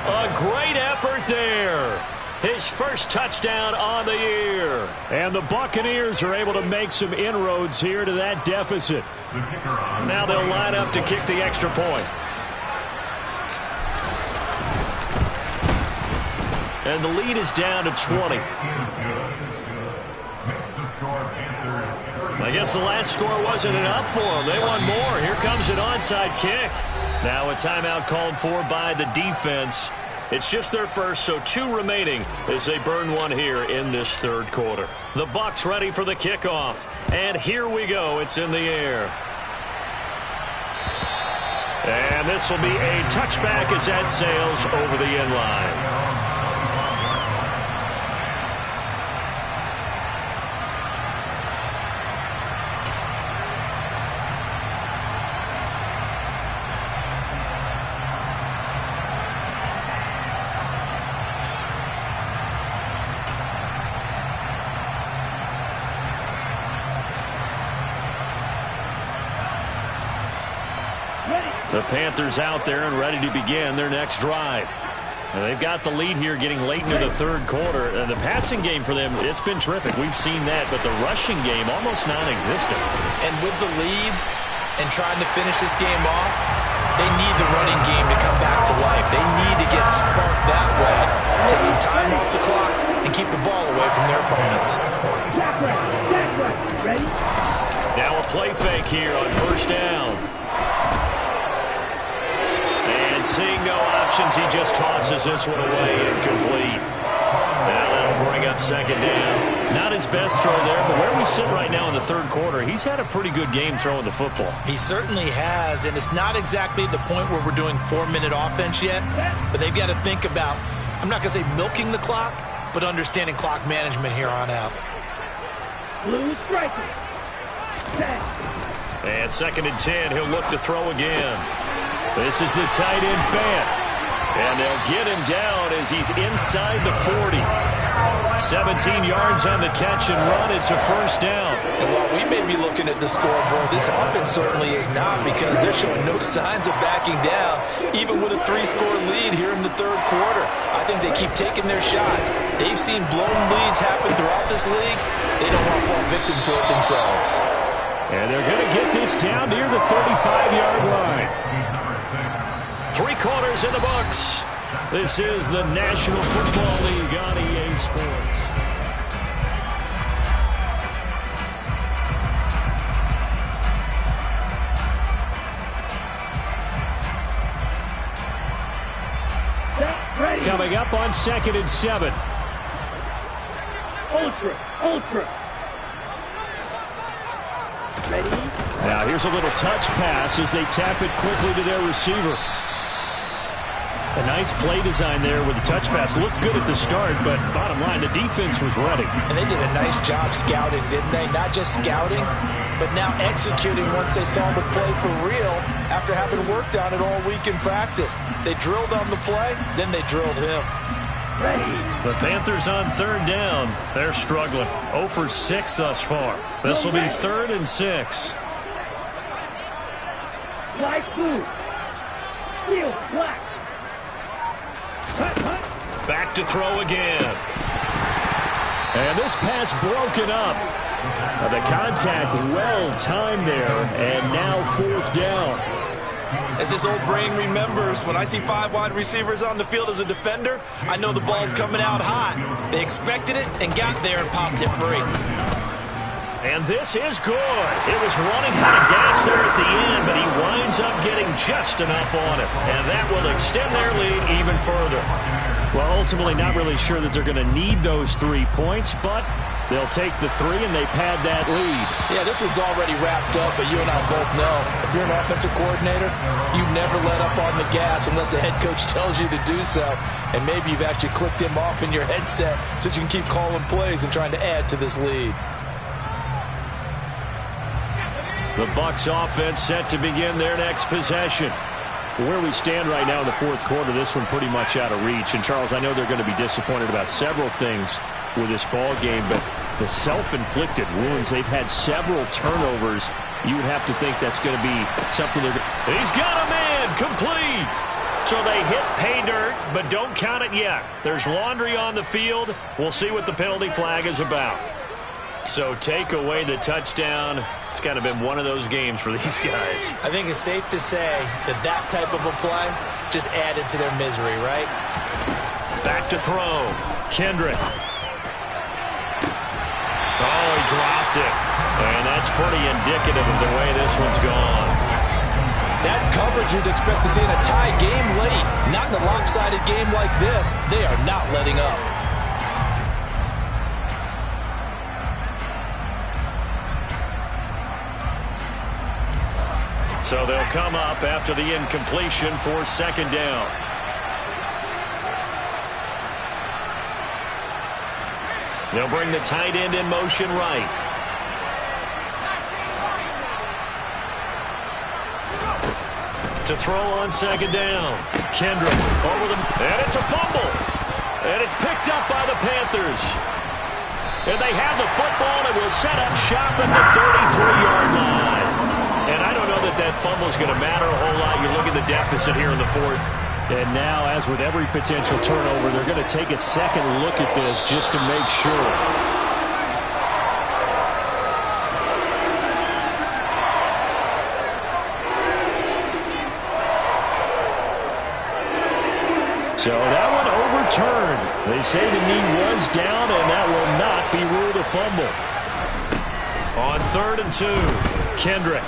A great effort there. His first touchdown on the year. And the Buccaneers are able to make some inroads here to that deficit. Now they'll line up to kick the extra point. And the lead is down to 20. I guess the last score wasn't enough for them. They want more. Here comes an onside kick. Now a timeout called for by the defense. It's just their first, so 2 remaining as they burn one here in this 3rd quarter. The Bucs ready for the kickoff. And here we go. It's in the air. And this will be a touchback as that sails over the end line. The Panthers out there and ready to begin their next drive. And they've got the lead here getting late into the 3rd quarter. And the passing game for them, it's been terrific. We've seen that, but the rushing game almost non-existent. And with the lead and trying to finish this game off, they need the running game to come back to life. They need to get sparked that way, take some time off the clock, and keep the ball away from their opponents. Ready? Now a play fake here on 1st down. Seeing no options, he just tosses this one away incomplete. Now that'll bring up 2nd down. Not his best throw there, but where we sit right now in the 3rd quarter, he's had a pretty good game throwing the football. He certainly has, and it's not exactly the point where we're doing 4-minute offense yet, but they've got to think about, I'm not going to say milking the clock, but understanding clock management here on out. Blue striker. And 2nd and 10, he'll look to throw again. This is the tight end fan. And they'll get him down as he's inside the 40. 17 yards on the catch and run. It's a 1st down. And while we may be looking at the scoreboard, this offense certainly is not, because they're showing no signs of backing down, even with a 3-score lead here in the 3rd quarter. I think they keep taking their shots. They've seen blown leads happen throughout this league. They don't want to fall victim to it themselves. And they're going to get this down near the 35-yard line. 3 quarters in the books. This is the National Football League on EA Sports. Coming up on 2nd and 7. Ultra. Ready? Now here's a little touch pass as they tap it quickly to their receiver. A nice play design there with the touch pass. Looked good at the start, but bottom line, the defense was ready. And they did a nice job scouting, didn't they? Not just scouting, but now executing once they saw the play for real after having worked on it all week in practice. They drilled on the play, then they drilled him. The Panthers on 3rd down. They're struggling. 0 for 6 thus far. This will be 3rd and 6. Black blue. Field black. Back to throw again. And this pass broken up. The contact well timed there, and now 4th down. As this old brain remembers, when I see 5 wide receivers on the field as a defender, I know the ball's coming out hot. They expected it and got there and popped it free. And this is good. It was running out of gas there at the end, but he winds up getting just enough on it. And that will extend their lead even further. Well, ultimately not really sure that they're going to need those 3 points, but they'll take the 3 and they pad that lead. Yeah, this one's already wrapped up, but you and I both know if you're an offensive coordinator, you never let up on the gas unless the head coach tells you to do so. And maybe you've actually clicked him off in your headset so you can keep calling plays and trying to add to this lead. The Bucs offense set to begin their next possession. Where we stand right now in the 4th quarter, this one pretty much out of reach. And, Charles, I know they're going to be disappointed about several things with this ball game, but the self-inflicted wounds, they've had several turnovers. You would have to think that's going to be something they're going to... He's got a man, complete. So they hit pay dirt, but don't count it yet. There's laundry on the field. We'll see what the penalty flag is about. So take away the touchdown. It's kind of been one of those games for these guys. I think it's safe to say that that type of a play just added to their misery, right? Back to throw. Kendrick. Oh, he dropped it. And that's pretty indicative of the way this one's gone. That's coverage you'd expect to see in a tie game late. Not in a lopsided game like this. They are not letting up. So they'll come up after the incompletion for 2nd down. They'll bring the tight end in motion right. To throw on 2nd down. Kendrick over the... And it's a fumble. And it's picked up by the Panthers. And they have the football and will set up shop at the 33-yard line. And I don't know that fumble is going to matter a whole lot. You look at the deficit here in the 4th. And now, as with every potential turnover, they're going to take a second look at this just to make sure. So that one overturned. They say the knee was down, and that will not be ruled a fumble. On 3rd and 2, Kendrick.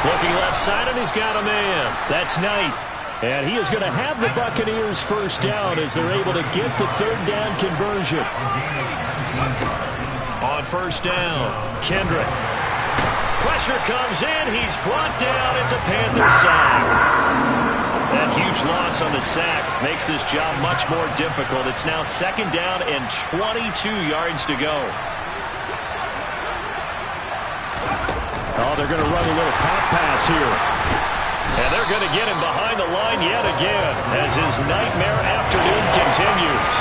Looking left side, and he's got a man. That's Knight. And he is going to have the Buccaneers 1st down as they're able to get the 3rd down conversion. On 1st down, Kendrick. Pressure comes in. He's brought down. It's a Panther sack. That huge loss on the sack makes this job much more difficult. It's now 2nd down and 22 yards to go. Oh, they're going to run a little pop pass here. And they're going to get him behind the line yet again as his nightmare afternoon continues.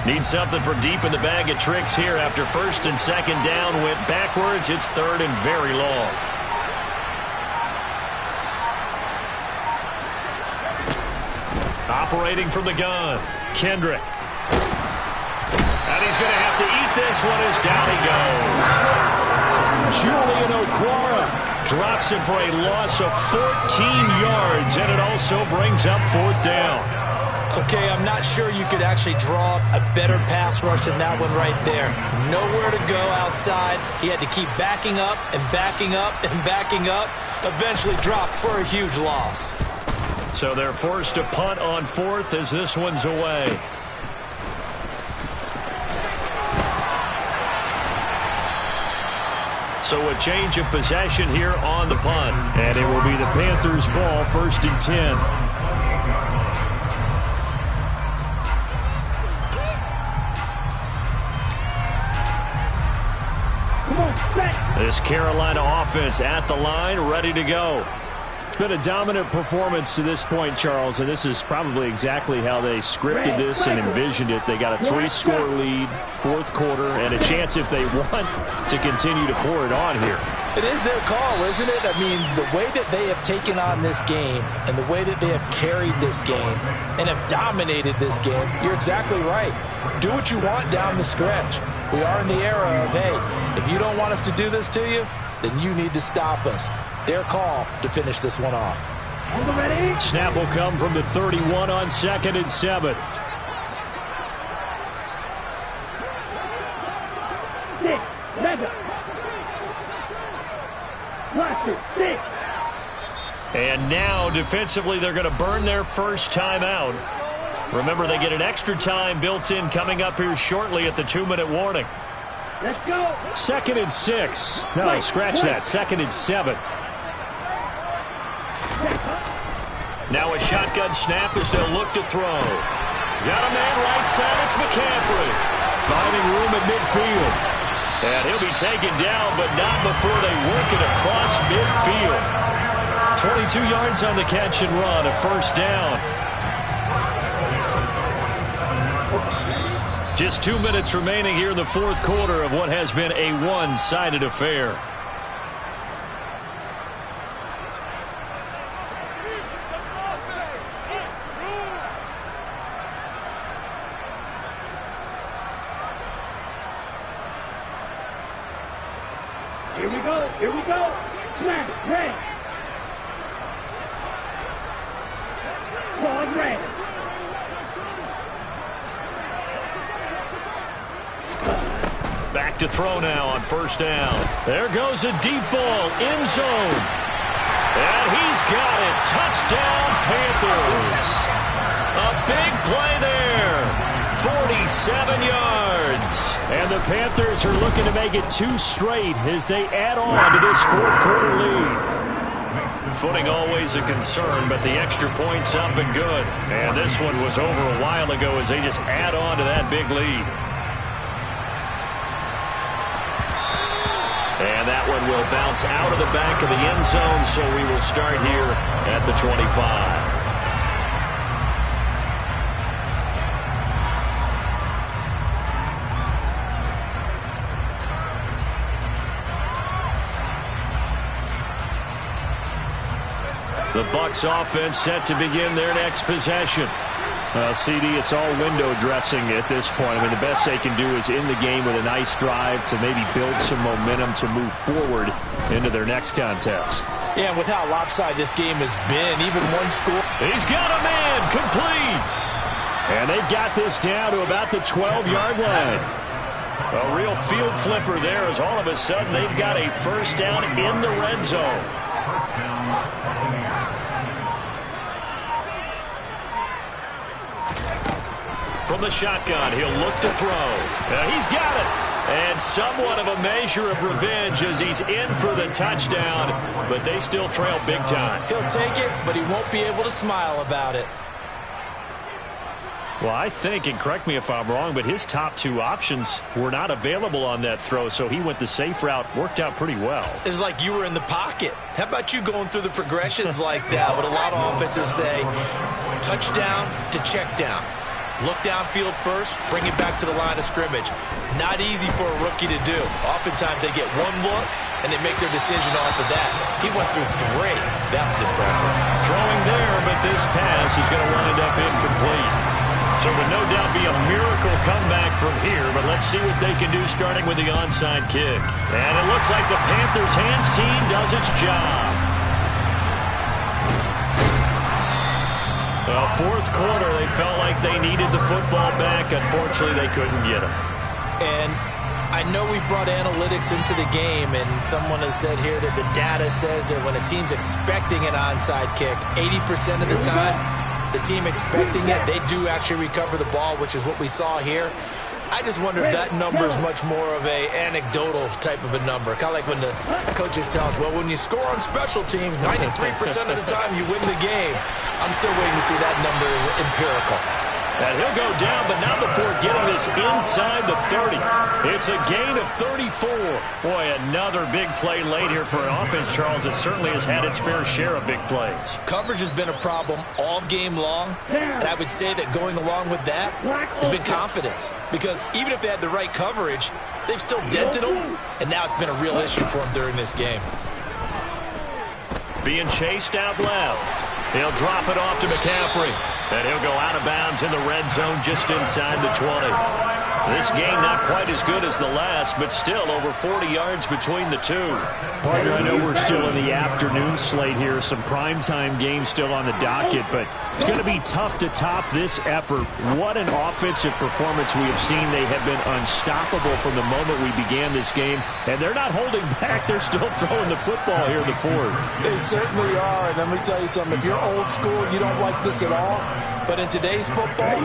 Need something for deep in the bag of tricks here after 1st and 2nd down. Went backwards. It's 3rd and very long. Operating from the gun, Kendrick. And he's going to have to eat this one as down he goes. Julian Okwara drops him for a loss of 14 yards, and it also brings up 4th down. Okay, I'm not sure you could actually draw a better pass rush than that one right there. Nowhere to go outside. He had to keep backing up and backing up and backing up. Eventually dropped for a huge loss. So they're forced to punt on 4th as this one's away. So a change of possession here on the punt. And it will be the Panthers' ball, 1st and 10. This Carolina offense at the line, ready to go. It's been a dominant performance to this point, Charles, and this is probably exactly how they scripted this and envisioned it. They got a 3-score lead, fourth quarter, and a chance if they want to continue to pour it on here. It is their call, isn't it? I mean, the way that they have taken on this game and the way that they have carried this game and have dominated this game, you're exactly right. Do what you want down the stretch. We are in the era of, hey, if you don't want us to do this to you, then you need to stop us. Their call to finish this one off. Snap will come from the 31 on 2nd and 7. And now defensively they're going to burn their first time out. Remember, they get an extra time built in coming up here shortly at the 2-minute warning. Let's go. 2nd and 6. No, scratch that. 2nd and 7. Now a shotgun snap as they'll look to throw. Got a man right side. It's McCaffrey. Finding room at midfield. And he'll be taken down, but not before they work it across midfield. 22 yards on the catch and run, a first down. Just 2 minutes remaining here in the fourth quarter of what has been a one-sided affair. Here we go. Here we go. Snap. Red. Ball red. Back to throw now on first down. There goes a deep ball, end zone. And he's got it. Touchdown, Panthers. A big play there. 47 yards. And the Panthers are looking to make it 2 straight as they add on to this fourth quarter lead. Footing always a concern, but the extra point's up and good. And this one was over a while ago as they just add on to that big lead. And that one will bounce out of the back of the end zone, so we will start here at the 25. The Bucs offense set to begin their next possession. CD, it's all window dressing at this point. I mean, the best they can do is in the game with a nice drive to maybe build some momentum to move forward into their next contest. Yeah, and with how lopsided this game has been, even one score. He's got a man, complete. And they've got this down to about the 12-yard line. A real field flipper there as all of a sudden they've got a first down in the red zone. From the shotgun, he'll look to throw. He's got it. And somewhat of a measure of revenge as he's in for the touchdown, but they still trail big time. He'll take it, but he won't be able to smile about it. Well, I think, and correct me if I'm wrong, but his top 2 options were not available on that throw, so he went the safe route, worked out pretty well. It was like you were in the pocket. How about you going through the progressions like that? What a lot of offenses say, touchdown to check down. Look downfield first, bring it back to the line of scrimmage. Not easy for a rookie to do. Oftentimes they get one look, and they make their decision off of that. He went through 3. That was impressive. Throwing there, but this pass is going to wind up incomplete. So it would no doubt be a miracle comeback from here, but let's see what they can do starting with the onside kick. And it looks like the Panthers' hands team does its job. Well, fourth quarter, they felt like they needed the football back. Unfortunately, they couldn't get it. And I know we brought analytics into the game, and someone has said here that the data says that when a team's expecting an onside kick, 80% of the time, the team expecting it, they do actually recover the ball, which is what we saw here. I just wonder if that number is much more of a anecdotal type of a number. Kind of like when the coaches tell us, well, when you score on special teams, 93% of the time you win the game. I'm still waiting to see that number is empirical. And he'll go down, but not before getting this inside the 30. It's a gain of 34. Boy, another big play late here for an offense, Charles. It certainly has had its fair share of big plays. Coverage has been a problem all game long, and I would say that going along with that has been confidence. Because even if they had the right coverage, they've still dented them, and now it's been a real issue for them during this game. Being chased out left. He'll drop it off to McCaffrey. And he'll go out of bounds in the red zone just inside the 20. This game not quite as good as the last, but still over 40 yards between the two. Partner, I know we're still in the afternoon slate here. Some primetime games still on the docket, but it's going to be tough to top this effort. What an offensive performance we have seen. They have been unstoppable from the moment we began this game, and they're not holding back. They're still throwing the football here in the fourth. They certainly are, and let me tell you something. If you're old school, you don't like this at all. But in today's football,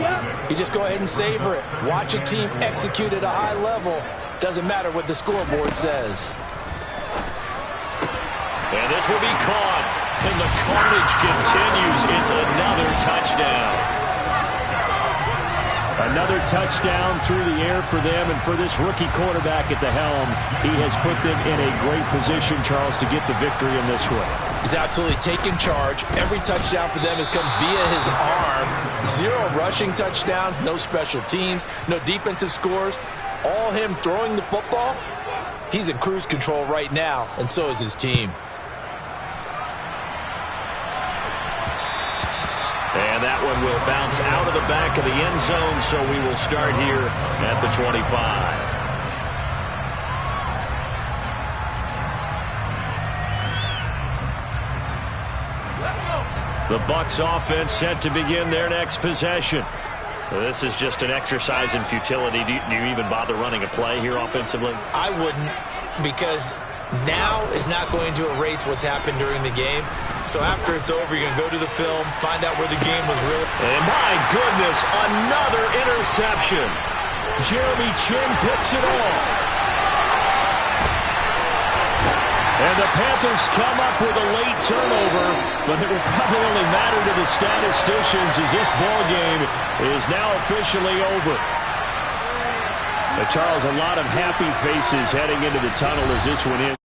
you just go ahead and savor it. Watch a team execute at a high level. Doesn't matter what the scoreboard says. And this will be caught. And the carnage continues. It's another touchdown. Another touchdown through the air for them, and for this rookie quarterback at the helm, he has put them in a great position, Charles, to get the victory in this one. He's absolutely taken charge. Every touchdown for them has come via his arm. 0 rushing touchdowns, no special teams, no defensive scores. All him throwing the football. He's in cruise control right now, and so is his team. And that one will bounce out of the back of the end zone, so we will start here at the 25. The Bucs offense set to begin their next possession. This is just an exercise in futility. Do you even bother running a play here offensively? I wouldn't, because now is not going to erase what's happened during the game. So after it's over, you're going to go to the film, find out where the game was really. And my goodness, another interception. Jeremy Chin picks it off. And the Panthers come up with a late turnover, but it will probably only matter to the statisticians as this ball game is now officially over. But Charles, a lot of happy faces heading into the tunnel as this one ends.